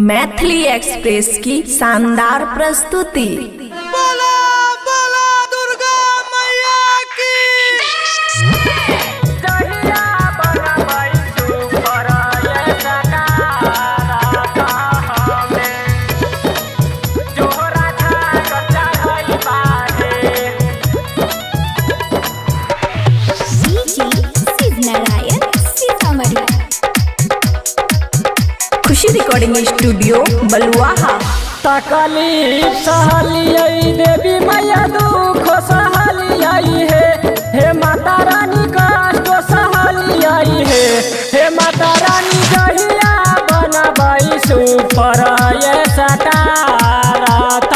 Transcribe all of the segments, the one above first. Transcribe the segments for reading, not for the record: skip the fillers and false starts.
Maithili express की शानदार प्रस्तुति। बोला बोला दुर्गा मैया की। खुशी रिकॉर्डिंग स्टूडियो बलुआहा। तकलीफ सहलियै देवी मैया दुख सहलियै हे माता रानी कष्ट सहलियै हे माता रानी जहिया बनबै सुपर ये सटारत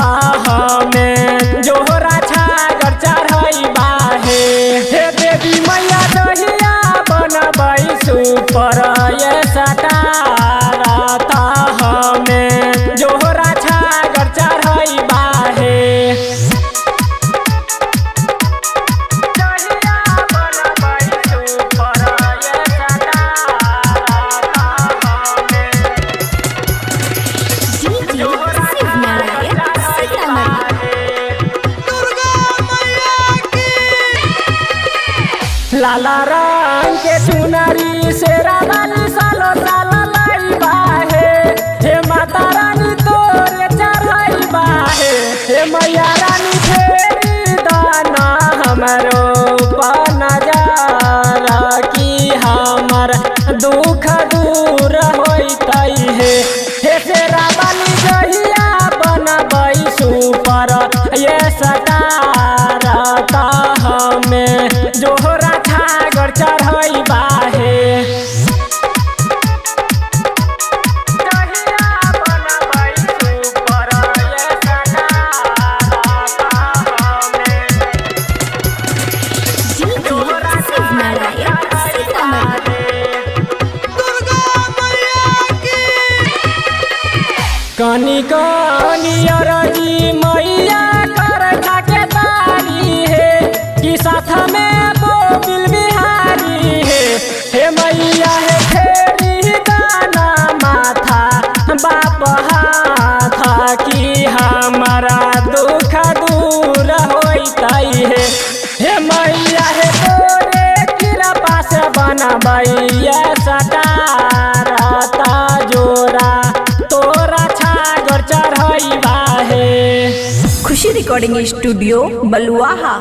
हमें जोहरा छागर चढ़ैबा हे देवी मैया जहिया बनबै सुपर ये सटारत हमें जोहरा छागर चढ़ैबा हे दुर्गा मैया की। लाला रंग के चुनरी शेरा वाली सालो साला लाइबा हे माता रानी तोरे चढ़ैबा हे मैया रानी फेरी दाना हमरो पर नजर की हमर दुख दूर होइतै हे शेरा वाली जहिया बनबै सुपर ये सटारत हमें जोहरा छागर चढ़ैबा हे दुर्गा मैया की। कनी कनी अरजी मैया कर थाके तारी कि साथ में बोबिल बिहारी हे मैया हे फेरी दाना माथा बाप हाथ कि हमारा दुख दूर होइतै हे मैया हे तोरे कृपा से बनबै सटारत जोरा तोरा छागर चढ़ैबा हे। खुशी रिकॉर्डिंग स्टूडियो बलुआहा।